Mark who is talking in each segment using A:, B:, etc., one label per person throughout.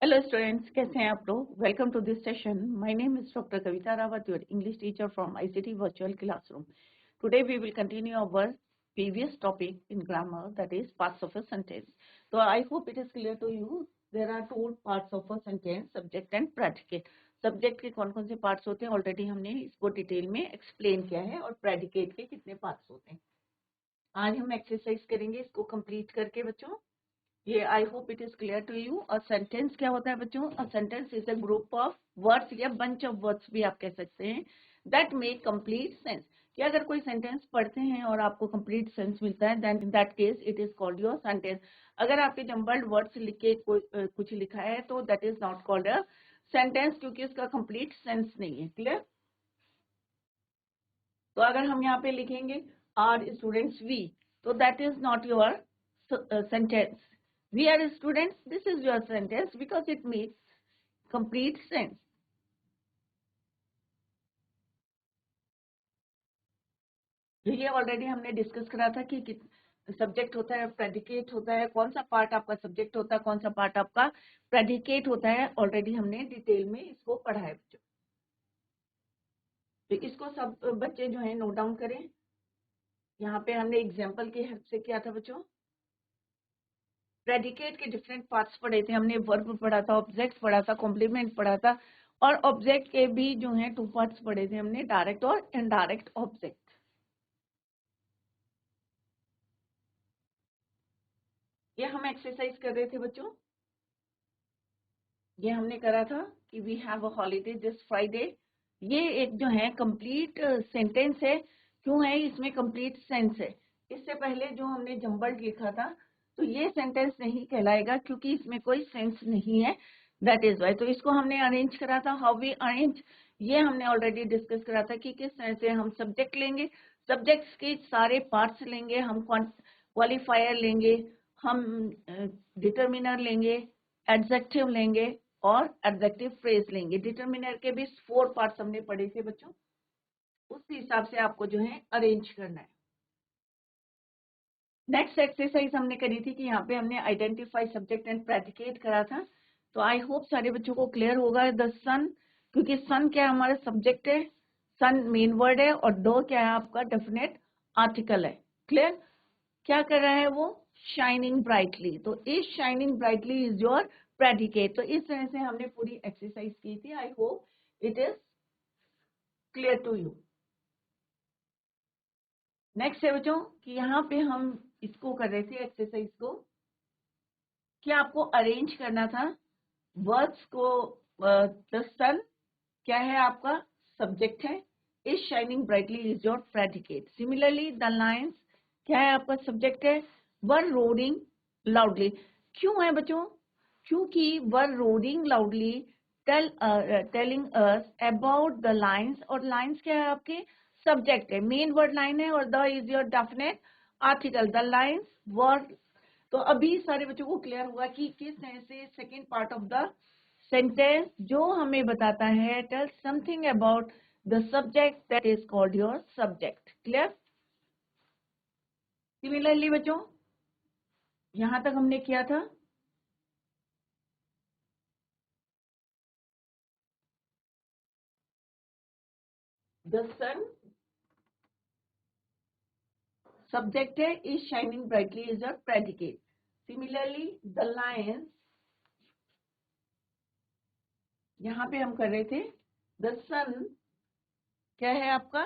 A: Hello students, कैसे हैं आप लोग? Welcome to this session. My name is doctor Kavita Rawat, your English teacher from ICT virtual classroom. Today we will continue our previous topic in grammar, that is parts of a sentence. So I hope it is clear to you. There are two parts of a sentence, subject and predicate. Subject के कौन कौन से parts होते हैं already हमने इसको detail में explain किया है, और predicate के कितने parts होते हैं. आज हम एक्सरसाइज करेंगे इसको कंप्लीट करके बच्चों. ये I hope it is clear to you. A sentence क्या होता है बच्चों? A sentence is a group of words या बंच ऑफ वर्ड्स भी आप कह सकते हैं दैट मेक कंप्लीट सेंस. कि अगर कोई सेंटेंस पढ़ते हैं और आपको कंप्लीट सेंस मिलता है then in that case it is called your sentence. अगर आपके जम्बल्ड वर्ड्स लिख के कुछ लिखा है तो that is not called a sentence, क्योंकि उसका कंप्लीट सेंस नहीं है. क्लियर? तो अगर हम यहाँ पे लिखेंगे आर स्टूडेंट्स वी, तो that is not your sentence. We are students, this is your sentence because it makes complete sense. ये ऑलरेडी हमने डिस्कस करा था कि सब्जेक्ट होता है, प्रेडिकेट होता है, कौन सा पार्ट आपका सब्जेक्ट होता है, कौन सा पार्ट आपका प्रेडिकेट होता है. ऑलरेडी हमने डिटेल में इसको पढ़ा है बच्चों. तो इसको सब बच्चे जो है नोट डाउन करें. यहाँ पे हमने एग्जाम्पल की हेल्प से किया था बच्चों. प्रेडिकेट के डिफरेंट पार्ट्स पढ़े थे हमने. वर्ब पढ़ा था, ऑब्जेक्ट पढ़ा था, कॉम्प्लीमेंट पढ़ा था, और ऑब्जेक्ट के भी जो है टू पार्ट्स पढ़े थे हमने, डायरेक्ट और इनडायरेक्ट ऑब्जेक्ट. ये हम एक्सरसाइज कर रहे थे बच्चों. ये हमने करा था कि we have a holiday this Friday. ये एक जो है कंप्लीट सेंटेंस है. क्यों है? इसमें कंप्लीट सेंस है. इससे पहले जो हमने जम्बल्ड लिखा था तो ये सेंटेंस नहीं कहलाएगा क्योंकि इसमें कोई सेंस नहीं है. That is why. तो इसको हमने अरेंज करा था. हाउ वी अरेंज, ये हमने ऑलरेडी डिस्कस करा था कि किस तरह से हम सब्जेक्ट लेंगे, सब्जेक्ट्स के सारे पार्ट्स लेंगे, हम क्वालिफायर लेंगे, हम डिटर्मिनर लेंगे, एडजेक्टिव लेंगे और एडजेक्टिव फ्रेज लेंगे. डिटर्मिनर के भी 4 पार्ट्स हमने पढ़े थे बच्चों. उस हिसाब से आपको जो है अरेंज करना है. नेक्स्ट एक्सरसाइज हमने करी थी कि यहाँ पे हमने आइडेंटिफाई सब्जेक्ट एंड प्रेडिकेट करा था. तो आई होप सारे बच्चों को क्लियर होगा. द सन, क्योंकि सन क्या हमारा सब्जेक्ट है, सन मेन वर्ड है, और दो क्या है आपका डेफिनेट आर्टिकल है. क्लियर? क्या कर रहा है वो? Shining brightly. तो is shining brightly is your predicate. तो इस तरह से हमने पूरी एक्सरसाइज की थी. I hope it is clear to you. Next है बच्चों कि यहाँ पे हम इसको कर रहे थे एक्सरसाइज को कि आपको अरेंज करना था वर्ड्स को. द सन क्या है आपका सब्जेक्ट है, is shining brightly is your predicate. Similarly the Lions क्या है आपका सब्जेक्ट है, वर रोरिंग लाउडली. क्यों है बच्चों? क्योंकि were roaring loudly telling us about the lines, और लाइन्स क्या है आपके सब्जेक्ट है, मेन वर्ड लाइन है, और the is your definite article. The lines वर. तो अभी सारे बच्चों को क्लियर हुआ कि किस तरह से second part of the sentence जो हमें बताता है tell something about the subject that is called your subject. Clear? Similarly बच्चों यहां तक हमने किया था. द सन सब्जेक्ट है, is shining brightly is your predicate. Similarly the lions यहां पे हम कर रहे थे. द सन क्या है आपका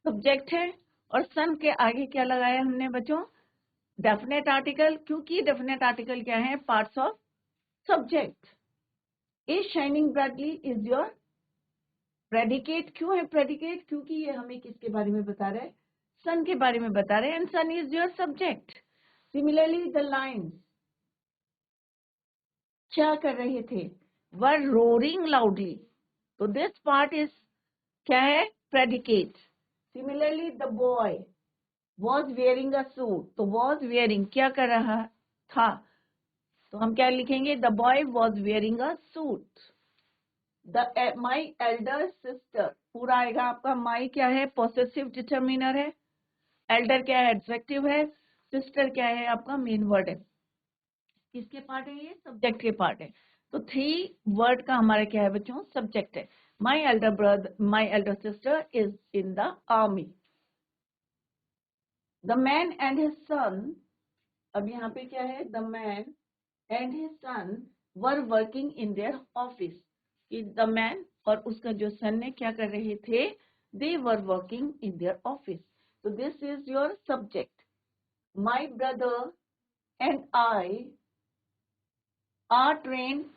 A: सब्जेक्ट है, और सन के आगे क्या लगाया हमने बच्चों? Definite article. क्योंकि डेफिनेट आर्टिकल क्या है? Parts of subject. Is shining brightly is your predicate. क्यों है प्रेडिकेट? क्योंकि ये हमें किसके बारे में बता रहा है? सन के बारे में बता रहे हैं, and sun is your subject. Similarly the lions क्या कर रहे थे? Were roaring loudly. तो दिस पार्ट इज क्या है? Predicate. Similarly the boy was wearing a suit. तो वॉज वेयरिंग क्या कर रहा था? तो हम क्या लिखेंगे? The boy was wearing a suit. The my elder sister पूरा आएगा आपका. माई क्या है? पोसेसिव डिटर्मिनर है. एल्डर क्या है? एडजेक्टिव है. सिस्टर क्या है? आपका मेन वर्ड है. किसके पार्ट है ये? सब्जेक्ट के पार्ट है। तो 3 वर्ड का हमारा क्या है बच्चों? सब्जेक्ट है। My elder brother, my elder sister is in the army. The man and his son, अब यहाँ पे क्या है? The man and his son were working in their office. The man और उसका जो सन है क्या कर रहे थे? They were working in their office. तो this is your subject. My brother and I are train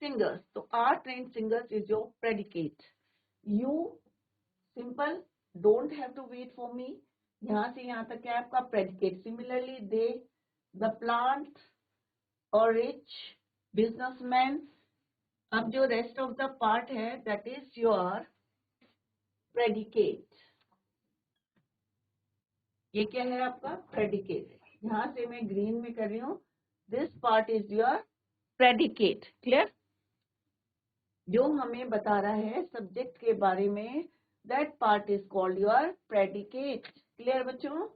A: singers. So are trained singers is your predicate. You simple don't have to wait for me. यहाँ से यहाँ तक क्या है आपका predicate. Similarly, they, the plant or rich businessman. अब जो rest of the part है that is your predicate. ये क्या है आपका? predicate. यहाँ से मैं green में कर रही हूँ. This part is your predicate. Clear? जो हमें बता रहा है सब्जेक्ट के बारे में, that part is called your predicate. Clear बच्चों?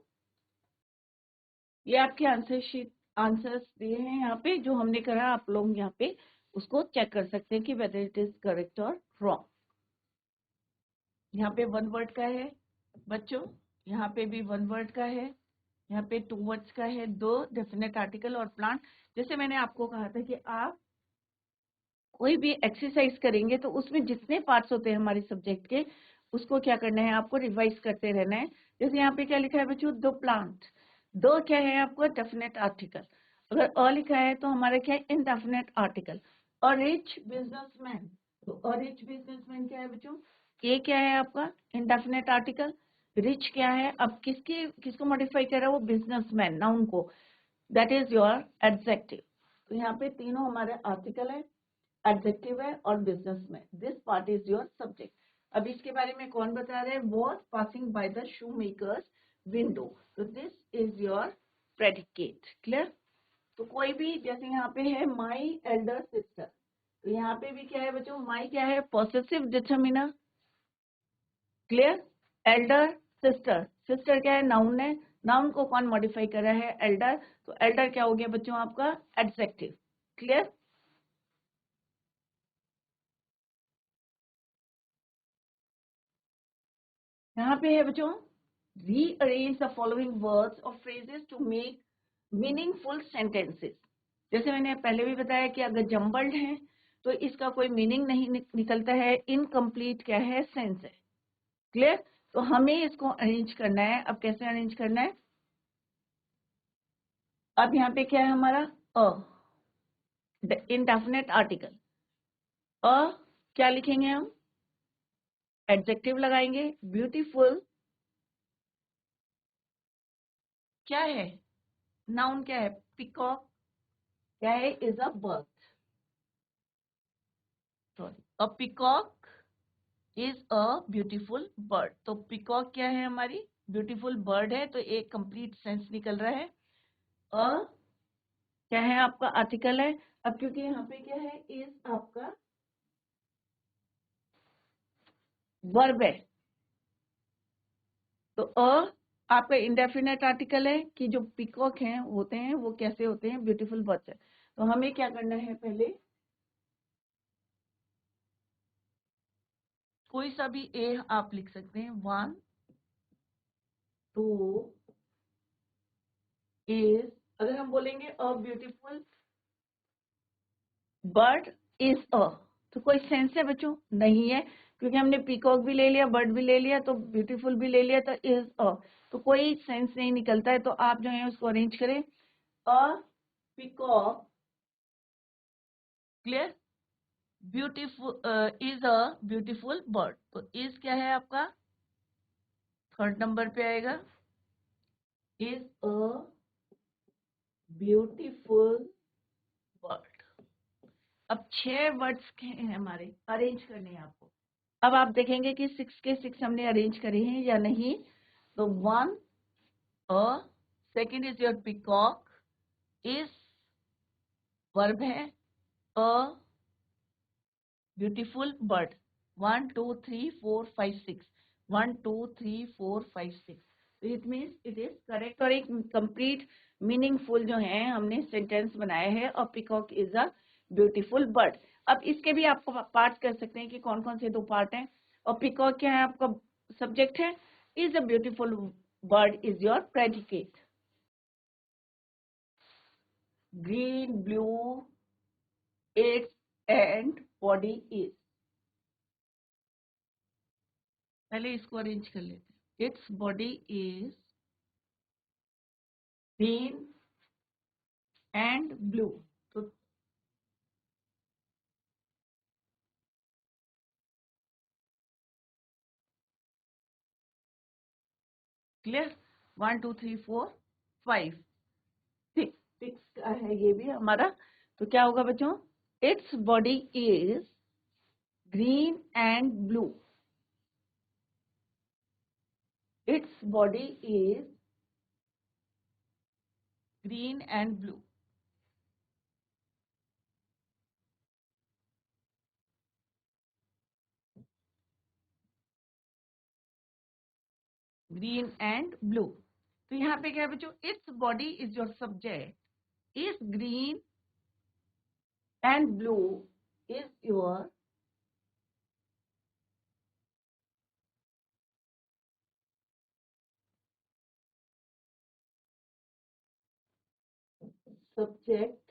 A: ये आपके आंसर शीट आंसर्स दिए हैं यहाँ पे जो हमने करा। आप लोग यहाँ पे उसको चेक कर सकते हैं कि वेदर इट इज करेक्ट और रॉन्ग। यहाँ पे 1 वर्ड का है बच्चों, यहाँ पे भी 1 वर्ड का है, यहाँ पे 2 वर्ड्स का है, 2 डेफिनेट आर्टिकल और प्लांट। जैसे मैंने आपको कहा था कि आप कोई भी एक्सरसाइज करेंगे तो उसमें जितने पार्ट्स होते हैं हमारे सब्जेक्ट के, उसको क्या करना है? आपको रिवाइज करते रहना है। जैसे यहाँ पे क्या लिखा है बच्चों? 2 प्लांट, 2 क्या है आपको? Definite article. अगर अ लिखा है तो हमारा क्या है? Indefinite article. और रिच बिजनेसमैन, तो अ रिच बिजनेसमैन क्या है बच्चों? ये क्या है आपका? Indefinite article. रिच क्या है? अब किसको मॉडिफाई कर रहा है? वो बिजनेसमैन, नाउन को, दैट इज योर एडजेक्टिव। तो यहाँ पे तीनों हमारे आर्टिकल है, एडजेक्टिव है और बिजनेस में। This part is your subject. अब इसके बारे में कौन बता रहे हैं? Was passing by the shoe makers window. तो this is your predicate. Clear? तो कोई भी, जैसे यहाँ पे है माई एल्डर सिस्टर, तो यहाँ पे भी क्या है बच्चों? माई क्या है? Possessive determiner. Clear? Elder sister, sister क्या है? नाउन है। नाउन को कौन मॉडिफाई कर रहा है? एल्डर। तो एल्डर क्या हो गया बच्चों आपका? एडजेक्टिव। क्लियर? यहाँ पे है बच्चों, रीअरेंज द फॉलोइंग वर्ड्स और phrases to make meaningful sentences. जैसे मैंने पहले भी बताया कि अगर जम्बल्ड है तो इसका कोई मीनिंग नहीं निकलता है, इनकम्प्लीट क्या है? सेंस है। क्लियर? तो हमें इसको अरेंज करना है। अब कैसे अरेंज करना है? अब यहाँ पे क्या है हमारा? अ, इनडेफिनेट आर्टिकल। अ क्या लिखेंगे हम? एडजेक्टिव लगाएंगे। ब्यूटीफुल क्या है? नाउन क्या है? पिकॉक क्या है? Is a bird. Sorry, a peacock is a beautiful bird. तो पिकॉक क्या है? हमारी ब्यूटीफुल बर्ड है। तो एक कंप्लीट सेंस निकल रहा है। अ क्या है आपका? आर्टिकल है। अब क्योंकि यहाँ पे क्या है? इज आपका वर्ब है, तो अ आपका इंडेफिनेट आर्टिकल है कि जो पिकॉक हैं होते हैं वो कैसे होते हैं? ब्यूटीफुल बर्ड्स है। तो हमें क्या करना है? पहले कोई सा भी ए आप लिख सकते हैं। 1 2 इज, अगर हम बोलेंगे अ ब्यूटीफुल बर्ड इज अ, तो कोई सेंस है बच्चों? नहीं है, क्योंकि हमने पीकॉक भी ले लिया, बर्ड भी ले लिया, तो ब्यूटीफुल भी ले लिया, तो इज अ, तो कोई सेंस नहीं निकलता है। तो आप जो है उसको अरेंज करें। अ peacock, clear? Beautiful is a beautiful bird. तो इज क्या है आपका? 3rd नंबर पे आएगा। Is a beautiful bird. अब 6 वर्ड्स के हैं हमारे, अरेंज करने हैं आपको। अब आप देखेंगे कि 6 के 6 हमने अरेंज करे हैं या नहीं। तो 1 uh, second is your peacock, is verb है, अ ब्यूटीफुल बर्ड। 1 2 3 4 5 6, 1 2 3 4 5 6। तो it means it is correct और एक कंप्लीट मीनिंगफुल जो है हमने सेंटेंस बनाया है, अ peacock is a beautiful bird. अब इसके भी आपको पार्ट कर सकते हैं कि कौन कौन से दो पार्ट हैं। और पीकॉक क्या है, आपका सब्जेक्ट है, is a beautiful bird is your predicate. Green, blue, it's and body is. पहले इसको अरेंज कर लेते हैं। It's body is green and blue. तो क्लियर, 1 2 3 4 5 6 6 का है ये भी हमारा। तो क्या होगा बच्चों, it's body is green and blue. It's body is green and blue. Green and blue. तो यहाँ पे क्या है बच्चों, it's body is your subject, is green and blue is your subject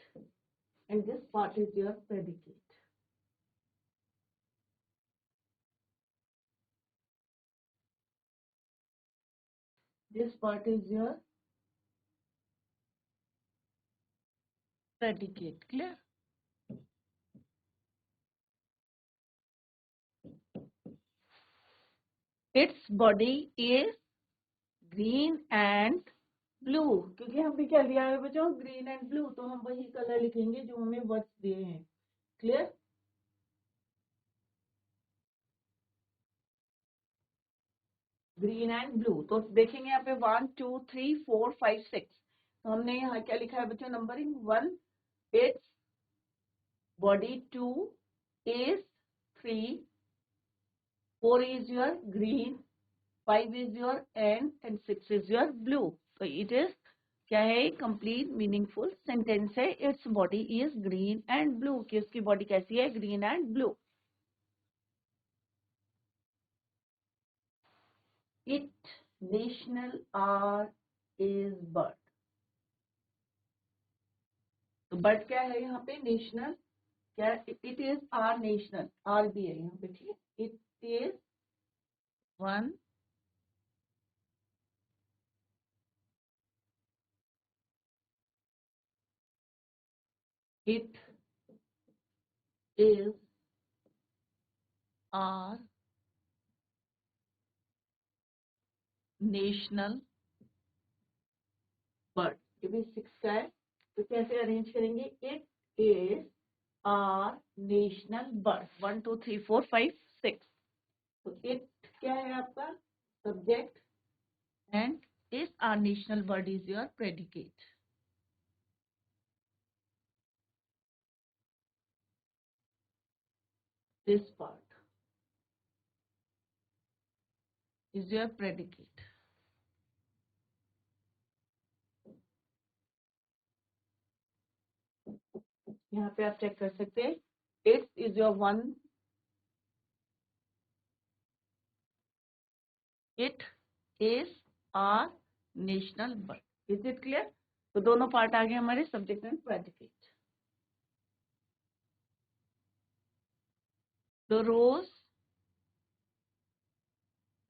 A: and this part is your predicate. This part is your predicate. Clear? Its body is green and blue, क्योंकि हम भी क्या लिया है बच्चों, ग्रीन एंड ब्लू, तो हम वही कलर लिखेंगे जो हमें वर्ड्स दिए हैं। क्लियर? Green and blue. तो देखेंगे यहाँ पे 1 2 3 4 5 6। तो हमने यहाँ क्या लिखा है बच्चों, numbering 1 its body, 2 is 3, 4 is your green, 5 is your and 6 is your blue. तो it is क्या है, कंप्लीट मीनिंगफुल सेंटेंस है। Its body is green and blue, कि उसकी बॉडी कैसी है, green and blue. It national our is bird. तो bird क्या है यहाँ पे, नेशनल। क्या, it is our national, our भी है यहाँ पे, ठीक है। It is 1 it is our national bird. ये भी 6 का है। तो कैसे अरेंज करेंगे, it is our national bird, 1 2 3 4 5 6। तो इट क्या है आपका subject and is our national bird is your predicate. This part is your predicate. यहाँ पे आप चेक कर सकते हैं, its is your 1, it is our national bird. Is it clear? तो दोनों पार्ट आ गए हमारे, subject and predicate. The rose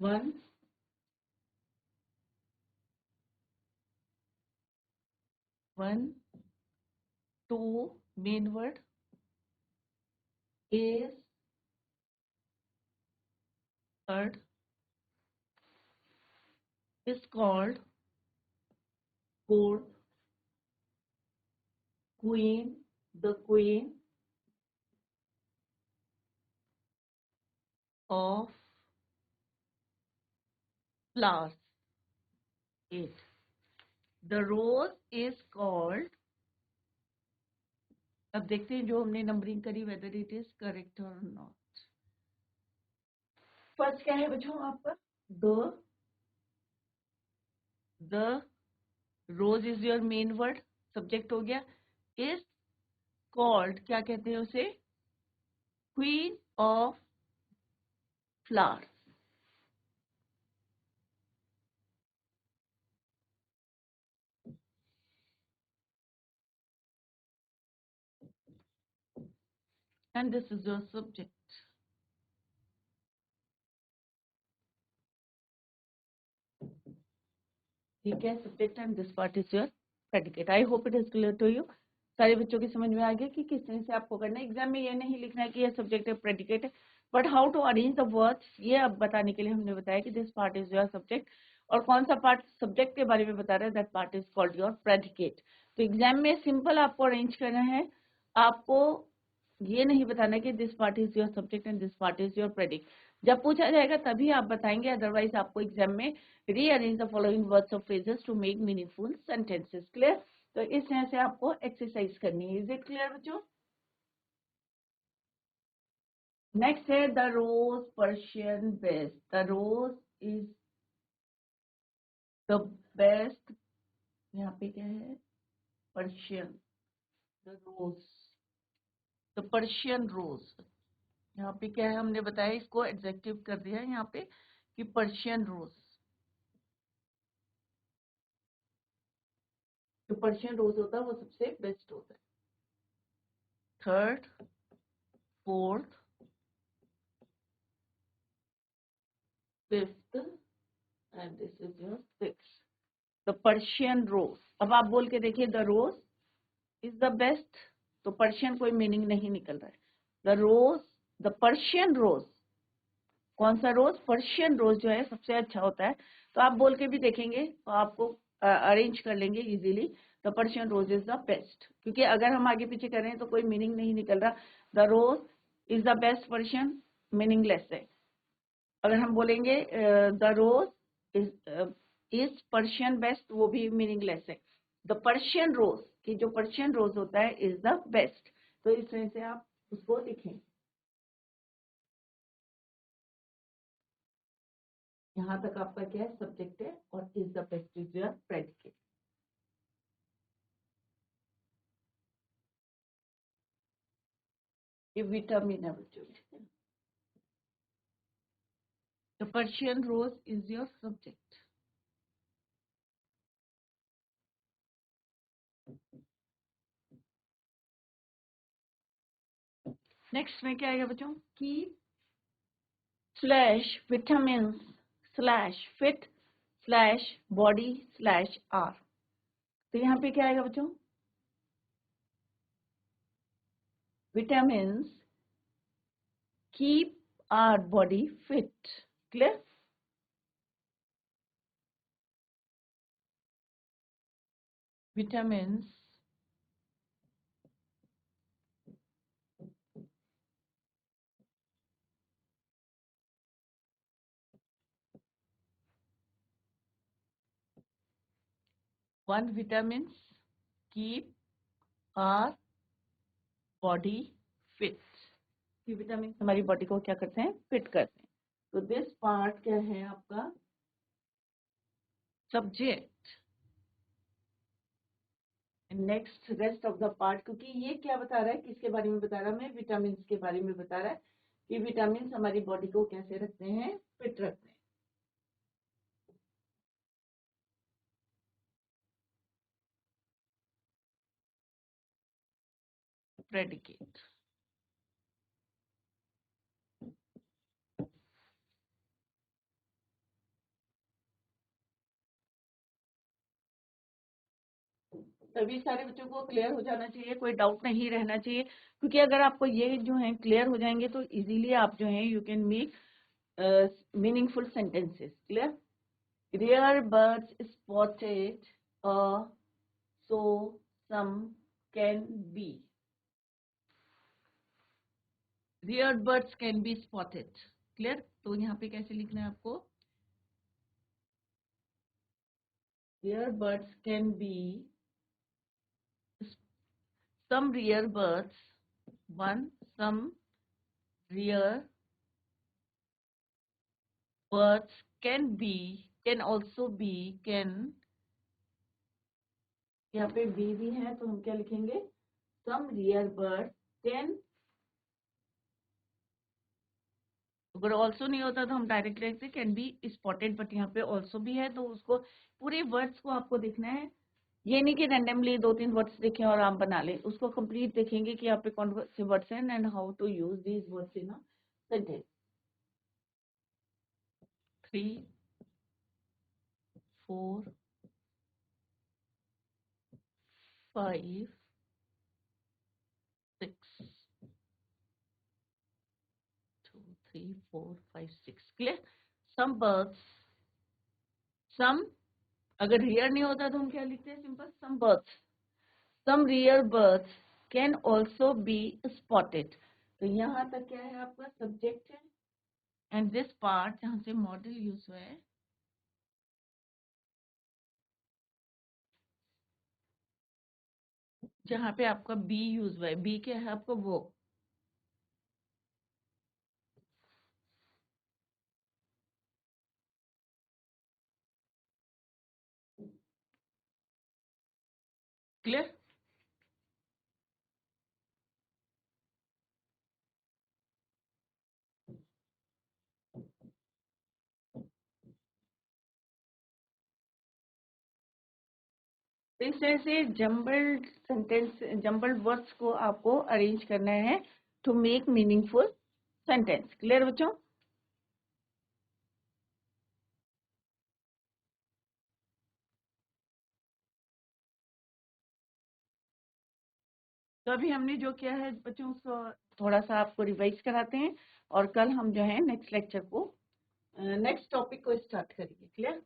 A: 1, 1 2 main word is third is called court, queen, the queen of flowers. 8. The rose is called, अब देखते हैं जो हमने नंबरिंग करी whether it is correct or not. First क्या है बच्चों आपका, the rose is your main word, subject हो गया। इज कॉल्ड, क्या कहते हैं उसे, queen of flowers. And this is your subject. ठीक है, subject and this part is your predicate. I hope it is clear to you. सारे बच्चों की समझ में आ गया कि किस तरह से आपको करना है। एग्जाम में ये नहीं लिखना है कि ये सब्जेक्ट है प्रेडिकेट है, but how to arrange the words, ये अब बताने के लिए हमने बताया कि this part is your subject, और कौन सा पार्ट सब्जेक्ट के बारे में बता रहा है, that part is called your predicate. तो एग्जाम में सिंपल आपको अरेंज करना है, आपको ये नहीं बताना कि this part is your subject and this part is your predict. जब पूछा जाएगा तभी आप बताएंगे, अदरवाइज आपको एग्जाम में रीअरेंज द फॉलोइंग वर्ड्स और phrases to make meaningful sentences. Clear? तो इस तरह से आपको एक्सरसाइज करनी है। इज इट क्लियर बच्चों? नेक्स्ट है the rose Persian best. The rose is the best, यहाँ पे क्या है, Persian, the rose, the Persian rose. यहाँ पे क्या है, हमने बताया इसको एडजेक्टिव कर दिया है यहाँ पे कि पर्शियन रोज। जो पर्शियन रोज होता है वो सबसे बेस्ट होता है। Third, fourth, fifth and this is your six. The Persian rose. अब आप बोल के देखिए, the rose is the best, तो पर्शियन कोई मीनिंग नहीं निकल रहा है। The rose, the Persian rose, कौन सा रोज, पर्शियन रोज जो है सबसे अच्छा होता है। तो आप बोल के भी देखेंगे तो आपको अरेंज कर लेंगे easily. The Persian rose is the best, क्योंकि अगर हम आगे पीछे कर रहे हैं तो कोई मीनिंग नहीं निकल रहा। The rose is the best Persian, meaningless है। अगर हम बोलेंगे the rose is Persian best, वो भी मीनिंगलेस है। द पर्शियन रोज, कि जो पर्शियन रोज होता है, इज द बेस्ट। तो इस तरह से आप उसको लिखें। यहाँ तक आपका क्या है, सब्जेक्ट है, और is the best is your predicate. ये विटामिन है बच्चों। The Persian rose is your subject. Next में क्या आएगा बच्चों, keep slash vitamin slash fit slash body slash our. तो यहाँ पे क्या आएगा बच्चों, vitamins keep our body fit. Clear? Vitamins one vitamins keep our body fit. ये विटामिन हमारी बॉडी को क्या करते हैं, फिट करते हैं। तो दिस पार्ट क्या है आपका, subject. Next rest of the part, क्योंकि ये क्या बता रहा है, किसके बारे में बता रहा है, हमें विटामिन के बारे में बता रहा है कि विटामिन हमारी बॉडी को कैसे रखते हैं, फिट रखते हैं। प्रेडिकेट। सभी सारे बच्चों को क्लियर हो जाना चाहिए, कोई डाउट नहीं रहना चाहिए, क्योंकि अगर आपको ये जो है क्लियर हो जाएंगे तो इजीली आप जो है you can make meaningful sentences. Clear? Rare birds spotted, so some can be, rare birds can be spotted. Clear? तो यहाँ पे कैसे लिखना है आपको, rare birds can be, some rare birds, one, some rare birds can be, can also be, can यहाँ पे B भी है तो हम क्या लिखेंगे, सम रियर बर्ड कैन, अगर ऑल्सो नहीं होता तो हम डायरेक्ट लिखते कैन बी स्पॉटेड, बट यहाँ पे ऑल्सो भी है तो उसको पूरे वर्ड्स को आपको देखना है। ये नहीं कि रैंडमली 2-3 वर्ड्स देखें और आप बना लें, उसको कंप्लीट देखेंगे कि यहाँ पे कौन से वर्ड्स हैं and how to use these words in a sentence. 3, 4, 5, 6, 2, 3, 4, 5, 6 clear. Some birds, some अगर रियर नहीं होता तो हम क्या लिखते हैं, simple some birds, some rare birds can also be spotted. तो यहाँ तक क्या है आपका सब्जेक्ट है एंड दिस पार्ट जहाँ से मॉडल यूज हुआ है, जहाँ पे आपका बी यूज हुआ है, बी क्या है आपका वो, क्लियर। तो इस तरह से जम्बल्ड सेंटेंस, जम्बल्ड वर्ड्स को आपको अरेंज करना है to make meaningful sentence. Clear बच्चों। तो अभी हमने जो किया है बच्चों उसको थोड़ा सा आपको रिवाइज कराते हैं और कल हम जो है नेक्स्ट लेक्चर को, नेक्स्ट टॉपिक को स्टार्ट करेंगे। क्लियर।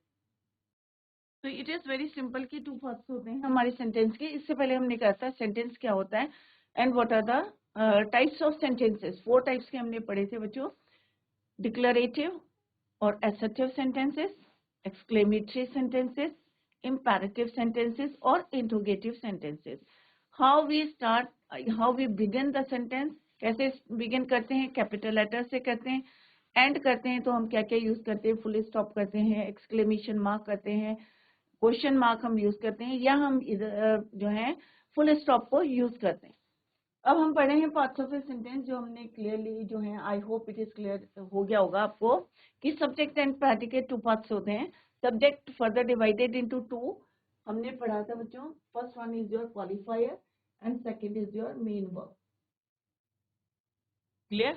A: तो इट इज वेरी सिंपल कि 2 पार्ट्स होते हैं हमारे सेंटेंस के। इससे पहले हमने कहा था सेंटेंस क्या होता है and what are the types of sentences. 4 types के हमने पढ़े थे बच्चों, डिक्लेरेटिव और assertive sentences, exclamatory sentences, imperative sentences और interrogative sentences. How we start, how we begin the sentence, कैसे begin करते हैं, कैपिटल लेटर से करते हैं, एंड करते हैं तो हम क्या क्या यूज करते हैं, फुल स्टॉप करते हैं, एक्सक्लेमेशन मार्क करते हैं, क्वेश्चन मार्क हम यूज करते हैं, या हम जो है फुल स्टॉप को यूज करते हैं। अब हम पढ़े हैं पार्ट्स ऑफ ए सेंटेंस जो हमने क्लियरली जो है, आई होप इट इज क्लियर हो गया होगा आपको कि सब्जेक्ट एंड प्रेडिकेट 2 पार्ट्स होते हैं। सब्जेक्ट फर्दर डिवाइडेड इनटू 2 हमने पढ़ा था बच्चों। First one is your qualifier and second is your main verb. Clear.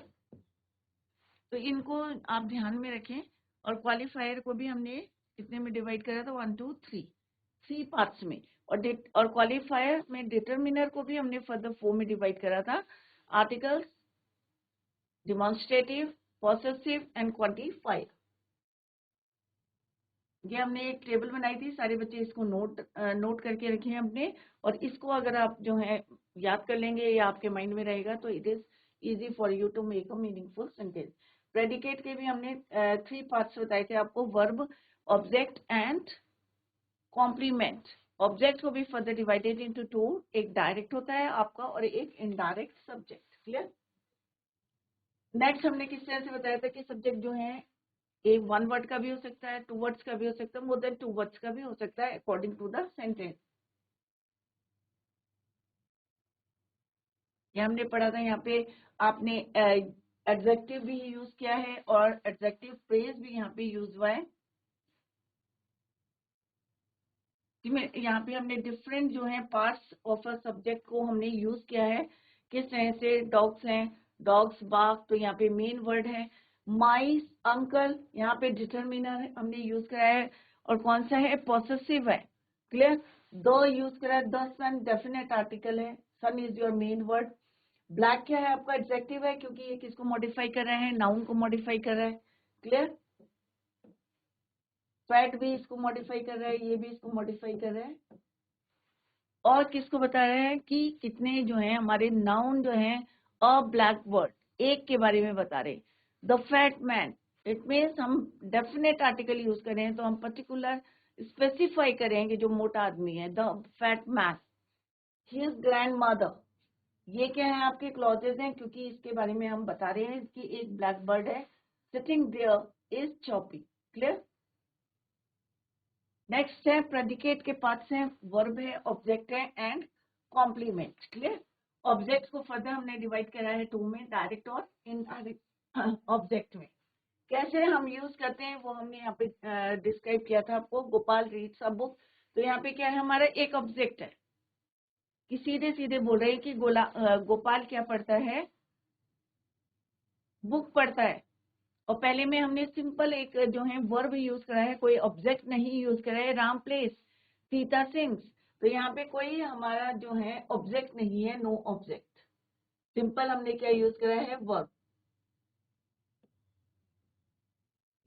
A: तो इनको आप ध्यान में रखें। और क्वालिफायर को भी हमने कितने में डिवाइड करा था, 1 2 3 पार्ट्स में। और क्वालिफायर में डिटरमिनर को भी हमने फर्दर 4 में डिवाइड करा था, articles, demonstrative, possessive and quantifier. ये हमने एक टेबल बनाई थी, सारे बच्चे इसको नोट करके रखे हैं अपने। और इसको अगर आप जो है याद कर लेंगे या आपके माइंड में रहेगा तो it is easy for you to make a meaningful sentence. Predicate के भी हमने 3 पार्ट्स बताए थे आपको, verb, object and complement. Object को भी फर्दर डिवाइडेड इनटू 2, एक डायरेक्ट होता है आपका और एक इनडायरेक्ट सब्जेक्ट। क्लियर। नेक्स्ट हमने किस तरह से बताया था कि सब्जेक्ट जो है एक 1 वर्ड का भी हो सकता है, 2 वर्ड्स का भी हो सकता है, मोर देन 2 वर्ड्स का भी हो सकता है अकॉर्डिंग टू द सेंटेंस। ये हमने पढ़ा था। यहाँ पे आपने एडजेक्टिव भी यूज किया है और एडजेक्टिव फ्रेज भी यहाँ पे यूज हुआ है। यहाँ पे हमने डिफरेंट जो है पार्ट्स ऑफ अ सब्जेक्ट को हमने यूज किया है। किस तरह से डॉग्स हैं, डॉग्स बाग, तो यहाँ पे मेन वर्ड है। माइस, अंकल, यहाँ पे डिटरमिनर हमने यूज करा है। और कौन सा है, पॉसेसिव है। क्लियर। दो यूज करा है, द सन डेफिनेट आर्टिकल है, sun is your main word. Black क्या है आपका, एडजेक्टिव है क्योंकि ये किसको मॉडिफाई कर रहा है, नाउन को मॉडिफाई कर रहा है। क्लियर। फैट भी इसको मॉडिफाई कर रहा है, ये भी इसको मॉडिफाई कर रहा है। और किसको बता रहे हैं कि कितने जो है हमारे नाउन जो है अ ब्लैक वर्ड, एक के बारे में बता रहे। The fat man, it means हम डेफिनेट आर्टिकल यूज करें तो हम पर्टिकुलर स्पेसिफाई करें कि जो मोटा आदमी है, the fat man. His grand mother, ये क्या है आपके क्लॉजेज हैं क्योंकि इसके बारे में हम बता रहे हैं कि एक ब्लैक बर्ड है, सिटिंग देयर इज चॉपी। क्लियर। नेक्स्ट है प्रेडिकेट के पार्ट्स हैं, वर्ब है, ऑब्जेक्ट है एंड कॉम्प्लीमेंट। क्लियर? ऑब्जेक्ट को फर्दर हमने डिवाइड करा है टू में, डायरेक्ट और इनडायरेक्ट ऑब्जेक्ट में। कैसे हम यूज करते हैं वो हमने यहाँ पे डिस्क्राइब किया था आपको। गोपाल रीड्स अ बुक, तो यहाँ पे क्या है, हमारा एक ऑब्जेक्ट है कि सीधे सीधे बोल रहे हैं कि गोपाल क्या पढ़ता है, बुक पढ़ता है। और पहले में हमने सिंपल एक जो है वर्ब यूज करा है, कोई ऑब्जेक्ट नहीं यूज करा है। राम प्लेस, सीता सिंग्स, तो यहाँ पे कोई हमारा जो है ऑब्जेक्ट नहीं है, नो ऑब्जेक्ट। सिंपल हमने क्या यूज करा है, वर्ब।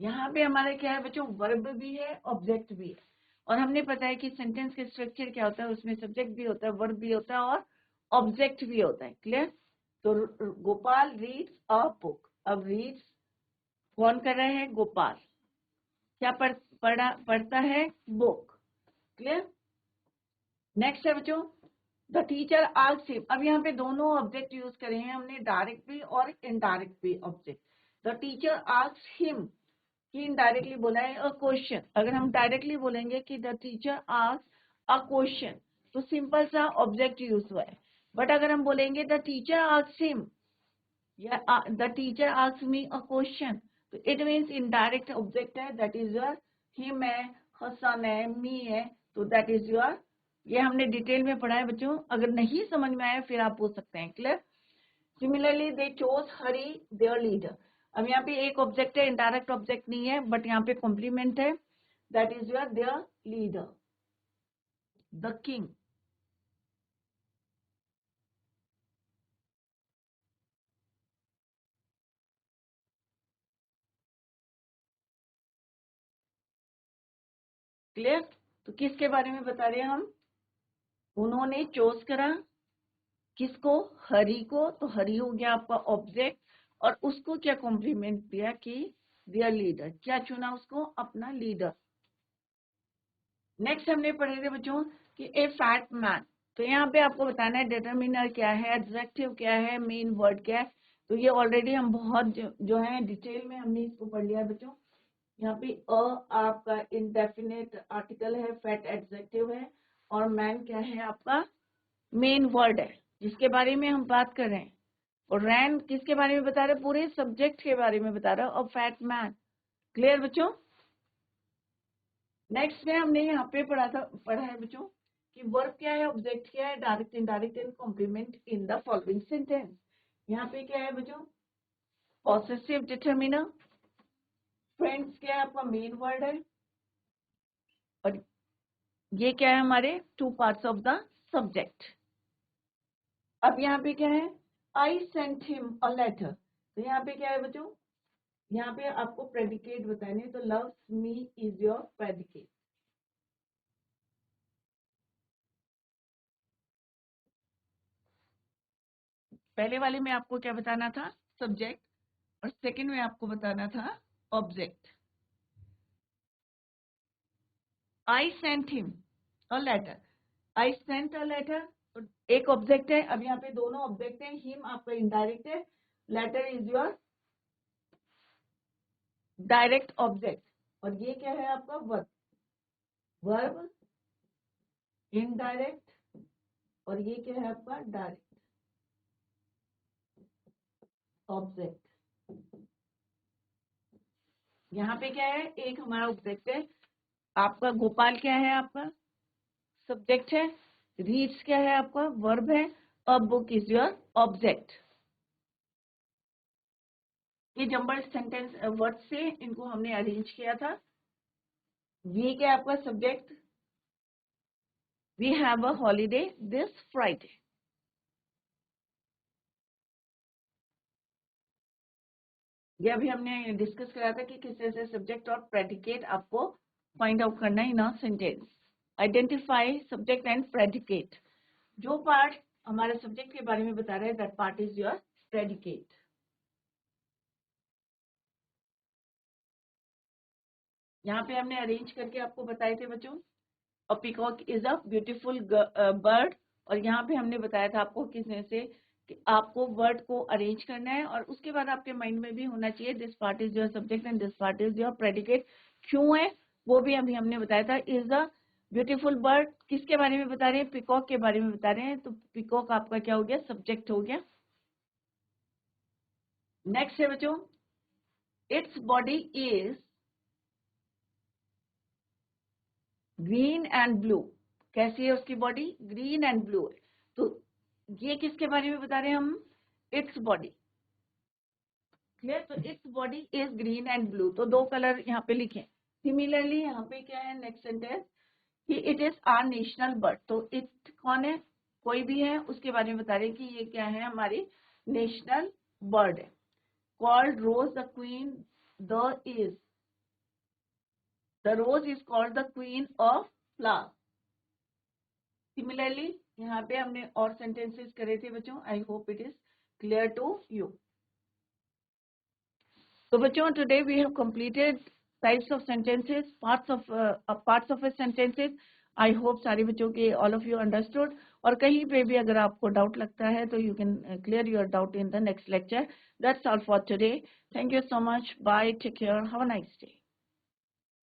A: यहाँ पे हमारा क्या है बच्चों, वर्ब भी है, ऑब्जेक्ट भी है। और हमने पता है कि सेंटेंस के स्ट्रक्चर क्या होता है, उसमें सब्जेक्ट भी होता है, वर्ब भी होता है और ऑब्जेक्ट भी होता है। क्लियर? तो गोपाल रीड्स अ बुक, अब रीड्स कौन कर रहे हैं, गोपाल। क्या पढ़ता है, बुक। क्लियर? नेक्स्ट है बच्चों, द टीचर आस्क्ड हिम। अब यहाँ पे दोनों ऑब्जेक्ट यूज करे हैं हमने, डायरेक्ट भी और इनडायरेक्ट भी object. The teacher asked him, कि इनडायरेक्टली बोला है अ क्वेश्चन। अगर हम डायरेक्टली बोलेंगे कि the teacher asked a question, तो सिंपल सा ऑब्जेक्ट यूज हुआ है। बट अगर हम बोलेंगे द टीचर आस्क्ड हिम या the teacher asked me a question, तो इट मीन्स इनडायरेक्ट ऑब्जेक्ट है, दैट इज योर हिम है, हसन है, मी है, तो दैट इज योर। ये हमने डिटेल में पढ़ा है बच्चों, अगर नहीं समझ में आया फिर आप पूछ सकते हैं। Clear? Similarly they chose Hari there leader. अब यहाँ पे एक ऑब्जेक्ट है, इनडायरेक्ट ऑब्जेक्ट नहीं है, बट यहाँ पे कॉम्प्लीमेंट है, that is your there leader, the king. Clear? तो किसके बारे में बता रहे हैं हम, उन्होंने चोज करा किसको, हरी को, तो हरी हो गया आपका ऑब्जेक्ट। और उसको क्या कॉम्प्लीमेंट दिया कि दियर लीडर, क्या चुना उसको, अपना लीडर। नेक्स्ट हमने पढ़े थे बच्चों कि ए फैट मैन, तो यहाँ पे आपको बताना है डिटर्मिनर क्या है, एडजेक्टिव क्या है, मेन वर्ड क्या है। तो ये ऑलरेडी हम बहुत जो है डिटेल में हमने इसको पढ़ लिया है बच्चों। यहाँ पे आपका इंडेफिनेट आर्टिकल है, फैट एडजेक्टिव है, और मैन क्या है आपका मेन वर्ड है जिसके बारे में हम बात कर रहे हैं। और रैन किसके बारे में बता रहे हैं, पूरे सब्जेक्ट के बारे में बता रहा है, और फैट मैन। क्लियर बच्चों? नेक्स्ट में हमने यहाँ पे पढ़ा है बच्चों कि वर्ब क्या है, ऑब्जेक्ट क्या है, direct, indirect and complement in the following sentence. यहाँ पे क्या है बच्चों, पॉसेसिव डिटर्मिनर, फ्रेंड्स क्या है आपका मेन वर्ड है, और ये क्या है हमारे two parts of the subject. अब यहाँ पे क्या है, I sent him a letter, तो यहाँ पे क्या है बच्चों, यहाँ पे आपको प्रेडिकेट बताने, तो loves me is your predicate. पहले वाले में आपको क्या बताना था, सब्जेक्ट, और सेकंड में आपको बताना था object. I sent him a letter, I sent a letter, एक ऑब्जेक्ट है। अब यहाँ पे दोनों ऑब्जेक्ट है, हिम आपका इनडायरेक्ट है, letter is your direct object, और ये क्या है आपका वर्ब, वर्ब इनडायरेक्ट, और ये क्या है आपका डायरेक्ट ऑब्जेक्ट। यहाँ पे क्या है, एक हमारा ऑब्जेक्ट है, आपका गोपाल क्या है आपका सब्जेक्ट है, रीड्स क्या है आपका वर्ब है, a book is your object. ये जंबल सेंटेंस वर्ड से इनको हमने अरेंज किया था। वी क्या है आपका subject, we have a holiday this Friday. ये अभी हमने डिस्कस करा था कि किस तरह से सब्जेक्ट और प्रेडिकेट आपको फाइंड आउट करना है in a sentence. Identify subject and predicate. जो पार्ट हमारे सब्जेक्ट के बारे में बता रहे हैं, that part is your predicate. यहाँ पे हमने अरेंज करके आपको बताए थे बच्चों, a peacock is a beautiful bird, और यहाँ पे हमने बताया था आपको किस तरह से कि आपको वर्ड को अरेंज करना है, और उसके बाद आपके माइंड में भी होना चाहिए this part is your subject and this part is your predicate. क्यों है, वो भी अभी हमने बताया था। इज अ ब्यूटीफुल बर्ड, किसके बारे में बता रहे हैं? पिकॉक के बारे में बता रहे हैं। तो पिकॉक आपका क्या हो गया? सब्जेक्ट हो गया। नेक्स्ट है बच्चों, it's body is green and blue. कैसी है उसकी बॉडी? ग्रीन एंड ब्लू है। तो ये किसके बारे में बता रहे हैं हम? Its body. क्लियर? तो it's body is green and blue, तो दो कलर यहाँ पे लिखे। सिमिलरली यहाँ पे क्या है नेक्स्ट सेंटेंस कि it is our national bird. तो इट कौन है? कोई भी है, उसके बारे में बता रहे हैं कि ये क्या है? हमारी नेशनल बर्ड है। Called rose the queen, the is the rose is called the queen of flower. Similarly यहाँ पे हमने और सेंटेंसेस करे थे बच्चों। I hope it is clear to you. तो बच्चों today we have completed types of sentences, parts of sentences. I hope सारे बच्चों के ऑल ऑफ यू अंडरस्टूड। और कहीं पे भी अगर आपको डाउट लगता है तो you can clear your doubt in the next lecture. That's all for today. Thank you so much. Bye, take care, have a nice day.